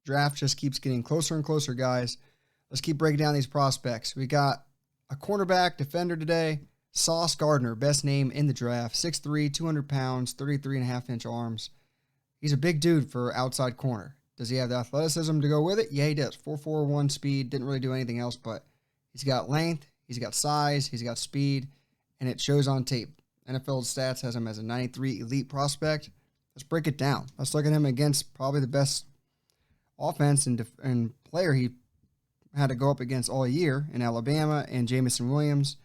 Draft just keeps getting closer and closer, guys. Let's keep breaking down these prospects. We got a cornerback defender today, Sauce Gardner, best name in the draft, 6'3", 200 pounds, 33.5-inch arms. He's a big dude for outside corner. Does he have the athleticism to go with it? Yeah, he does. 4.41 speed, didn't really do anything else, but he's got length, he's got size, he's got speed, and it shows on tape. NFL Stats has him as a 93 elite prospect. Let's break it down. Let's look at him against probably the best offense and player he had to go up against all year in Alabama and Jamison Williams.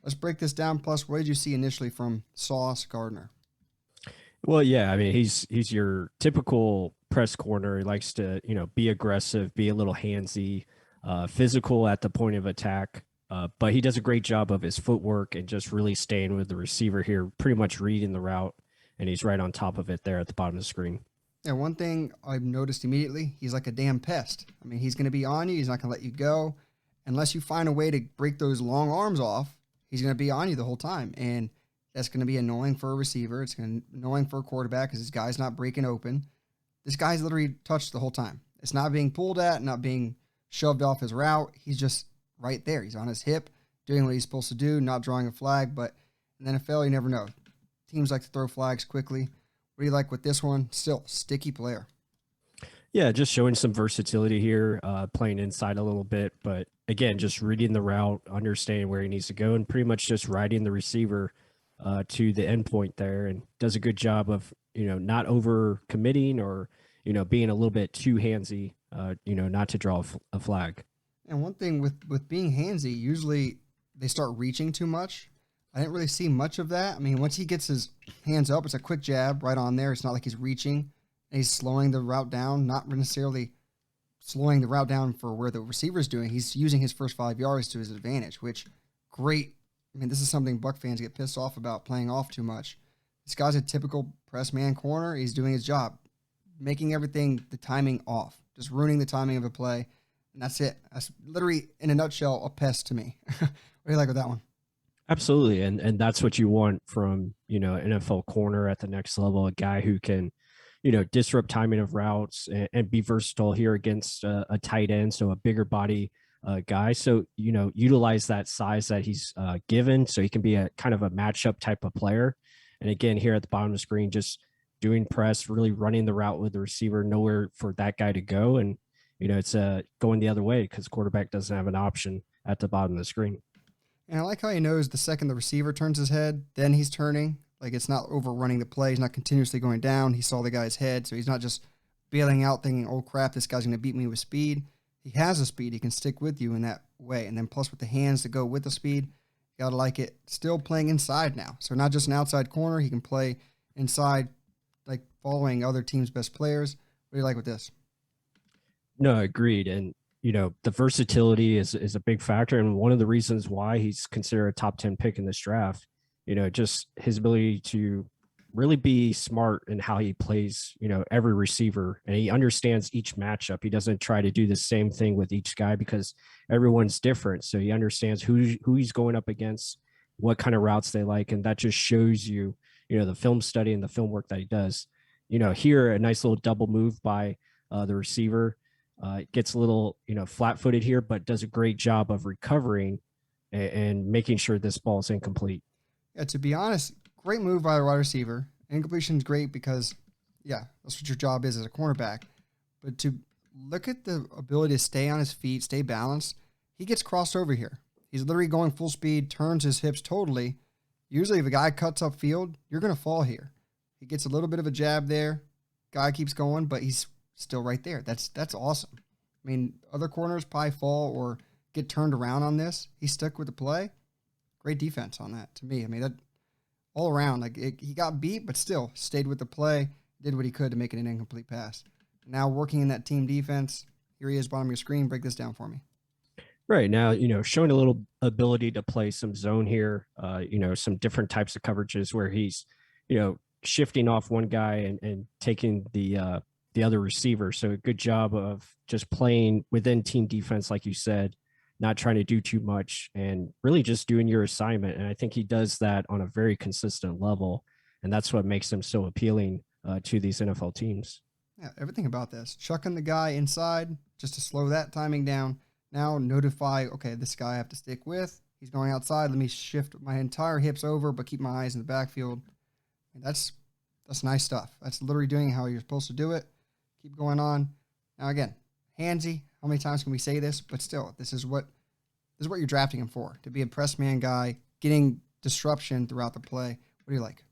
Let's break this down. Plus, what did you see initially from Sauce Gardner? Well, yeah, I mean, he's your typical press corner. He likes to, be aggressive, be a little handsy, physical at the point of attack. But he does a great job of his footwork and just really staying with the receiver here, pretty much reading the route, and he's right on top of it there at the bottom of the screen. Yeah, one thing I've noticed immediately, he's like a damn pest. I mean, he's going to be on you. He's not going to let you go. Unless you find a way to break those long arms off, he's going to be on you the whole time. And that's going to be annoying for a receiver. It's going to be annoying for a quarterback because this guy's not breaking open. This guy's literally touched the whole time. It's not being pulled at, not being shoved off his route. He's just right there. He's on his hip, doing what he's supposed to do, not drawing a flag. But in the NFL, you never know. Teams like to throw flags quickly. What do you like with this one? Still, sticky player. Yeah, just showing some versatility here, playing inside a little bit. But again, just reading the route, understanding where he needs to go, and pretty much just riding the receiver to the end point there, and does a good job of, not over committing or, being a little bit too handsy, not to draw a flag. And one thing with being handsy, usually they start reaching too much. I didn't really see much of that. I mean, once he gets his hands up, it's a quick jab right on there. It's not like he's reaching and he's slowing the route down, not necessarily slowing the route down for where the receiver's doing. He's using his first 5 yards to his advantage, which great. I mean, this is something Buck fans get pissed off about, playing off too much. This guy's a typical press man corner. He's doing his job, making everything, the timing off, just ruining the timing of a play. And that's it. That's literally, in a nutshell, a pest to me. What do you like with that one? Absolutely. And that's what you want from, an NFL corner at the next level, a guy who can, disrupt timing of routes and be versatile here against a tight end. So a bigger body guy. So, utilize that size that he's given. So he can be a kind of a matchup type of player. And again, here at the bottom of the screen, just doing press, really running the route with the receiver, nowhere for that guy to go. And, it's going the other way because quarterback doesn't have an option at the bottom of the screen. And I like how he knows the second the receiver turns his head, then he's turning. Like, it's not overrunning the play. He's not continuously going down. He saw the guy's head, so he's not just bailing out thinking, oh, crap, this guy's going to beat me with speed. He has the speed. He can stick with you in that way. And then plus with the hands to go with the speed, you got to like it. Still playing inside now. So not just an outside corner. He can play inside, like following other teams' best players. What do you like with this? No, agreed. And the versatility is a big factor. And one of the reasons why he's considered a top 10 pick in this draft, just his ability to really be smart in how he plays, every receiver, and he understands each matchup. He doesn't try to do the same thing with each guy because everyone's different. So he understands who he's going up against, what kind of routes they like. And that just shows you, the film study and the film work that he does. Here, a nice little double move by the receiver. Gets a little, flat-footed here, but does a great job of recovering and making sure this ball is incomplete. Yeah, to be honest, great move by the wide receiver. Incompletion is great because, yeah, that's what your job is as a cornerback. But to look at the ability to stay on his feet, stay balanced, he gets crossed over here. He's literally going full speed, turns his hips totally. Usually if a guy cuts upfield, you're going to fall here. He gets a little bit of a jab there. Guy keeps going, but he's still right there. That's awesome. I mean, other corners probably fall or get turned around on this. He stuck with the play. Great defense on that to me. I mean, that all around, like he got beat, but still stayed with the play, did what he could to make it an incomplete pass. Now working in that team defense, here he is, bottom of your screen. Break this down for me. Right now, showing a little ability to play some zone here, some different types of coverages where he's, shifting off one guy and taking the other receiver. So a good job of just playing within team defense, like you said, not trying to do too much and really just doing your assignment. And I think he does that on a very consistent level. And that's what makes him so appealing to these NFL teams. Yeah, everything about this. Chucking the guy inside just to slow that timing down. Now notify, okay, this guy I have to stick with. He's going outside. Let me shift my entire hips over, but keep my eyes in the backfield. And that's nice stuff. That's literally doing how you're supposed to do it. Keep going on. Now again, handsy. How many times can we say this? But still, this is what you're drafting him for. To be a press man guy, getting disruption throughout the play. What do you like?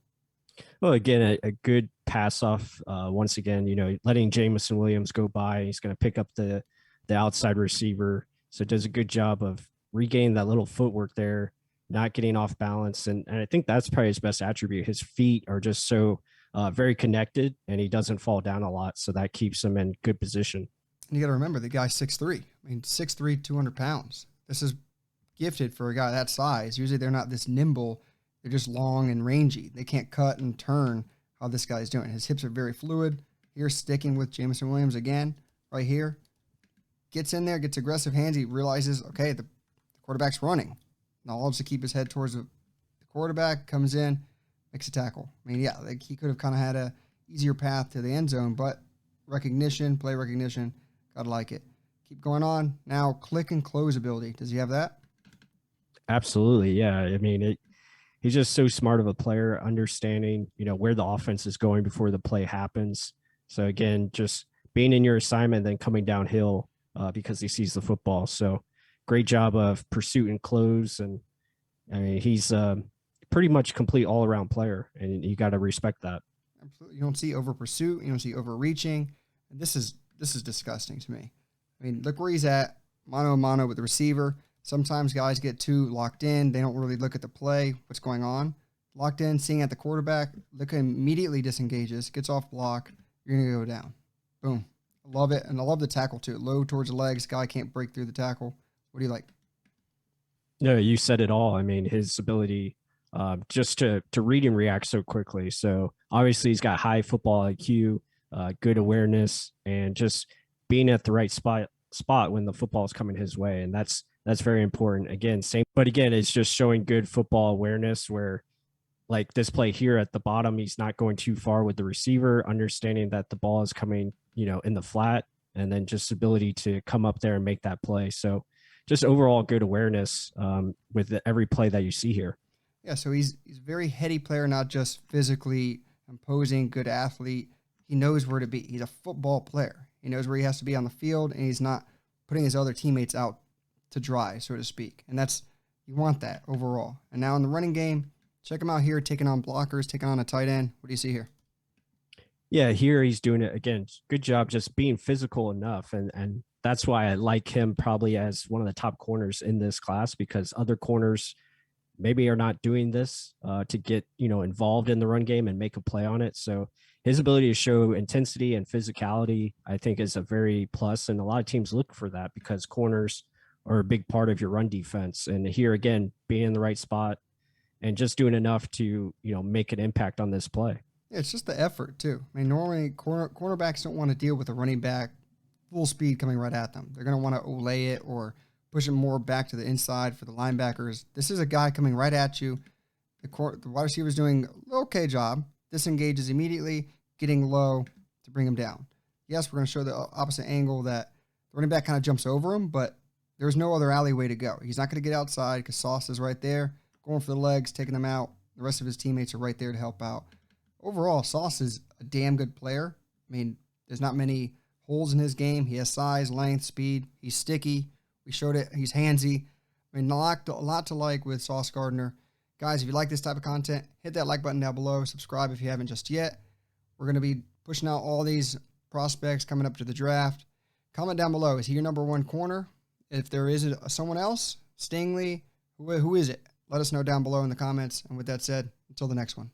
Well, again, a good pass off. Once again, letting Jameson Williams go by. He's going to pick up the outside receiver. So it does a good job of regaining that little footwork there, not getting off balance. And I think that's probably his best attribute. His feet are just so very connected, and he doesn't fall down a lot. So that keeps him in good position. And you got to remember, the guy's 6'3". I mean, 6'3", 200 pounds. This is gifted for a guy that size. Usually they're not this nimble. They're just long and rangy. They can't cut and turn how this guy's doing. His hips are very fluid. Here, sticking with Jameson Williams again, right here. Gets in there, gets aggressive hands. He realizes, okay, the quarterback's running. Now all to keep his head towards the quarterback, comes in, makes a tackle. I mean, yeah, like he could have kind of had a easier path to the end zone, but recognition, play recognition, gotta like it. Keep going on. Now, click and close ability. Does he have that? Absolutely, yeah. I mean, he's just so smart of a player, understanding, where the offense is going before the play happens. So again, just being in your assignment, then coming downhill because he sees the football. So great job of pursuit and close. And I mean, he's pretty much complete all around player, and you got to respect that. Absolutely. You don't see over pursuit. You don't see overreaching. And this is disgusting to me. I mean, look where he's at, mano a mano with the receiver. Sometimes guys get too locked in. They don't really look at the play, what's going on. Locked in, seeing at the quarterback, look immediately disengages, gets off block. You're going to go down. Boom. I love it. And I love the tackle too. Low towards the legs. Guy can't break through the tackle. What do you like? No, you said it all. I mean, his ability just to read and react so quickly. So obviously he's got high football IQ, good awareness, and just being at the right spot when the football is coming his way. And that's very important. Again, but again, it's just showing good football awareness where, like this play here at the bottom, he's not going too far with the receiver, understanding that the ball is coming, in the flat, and then just ability to come up there and make that play. So just overall good awareness with every play that you see here. Yeah, so he's a very heady player, not just physically imposing, good athlete. He knows where to be. He's a football player. He knows where he has to be on the field, and he's not putting his other teammates out to dry, so to speak. And you want that overall. And now in the running game, check him out here, taking on blockers, taking on a tight end. What do you see here? Yeah, here he's doing it again. Good job just being physical enough. And that's why I like him probably as one of the top corners in this class, because other corners maybe are not doing this to get, involved in the run game and make a play on it. So his ability to show intensity and physicality, I think, is a very plus. And a lot of teams look for that because corners are a big part of your run defense. And here again, being in the right spot and just doing enough to, make an impact on this play. Yeah, it's just the effort too. I mean, normally cornerbacks don't want to deal with a running back full speed coming right at them. They're going to want to olay it or push it more back to the inside for the linebackers. This is a guy coming right at you. The wide receiver is doing an okay job. Disengages immediately, getting low to bring him down. Yes, we're going to show the opposite angle that the running back kind of jumps over him, but there's no other alleyway to go. He's not going to get outside because Sauce is right there, going for the legs, taking them out. The rest of his teammates are right there to help out. Overall, Sauce is a damn good player. I mean, there's not many holes in his game. He has size, length, speed. He's sticky. We showed it. He's handsy. I mean, a lot to like with Sauce Gardner. Guys, if you like this type of content, hit that like button down below. Subscribe if you haven't just yet. We're going to be pushing out all these prospects coming up to the draft. Comment down below. Is he your number one corner? If there is someone else, Stingley, who is it? Let us know down below in the comments. And with that said, until the next one.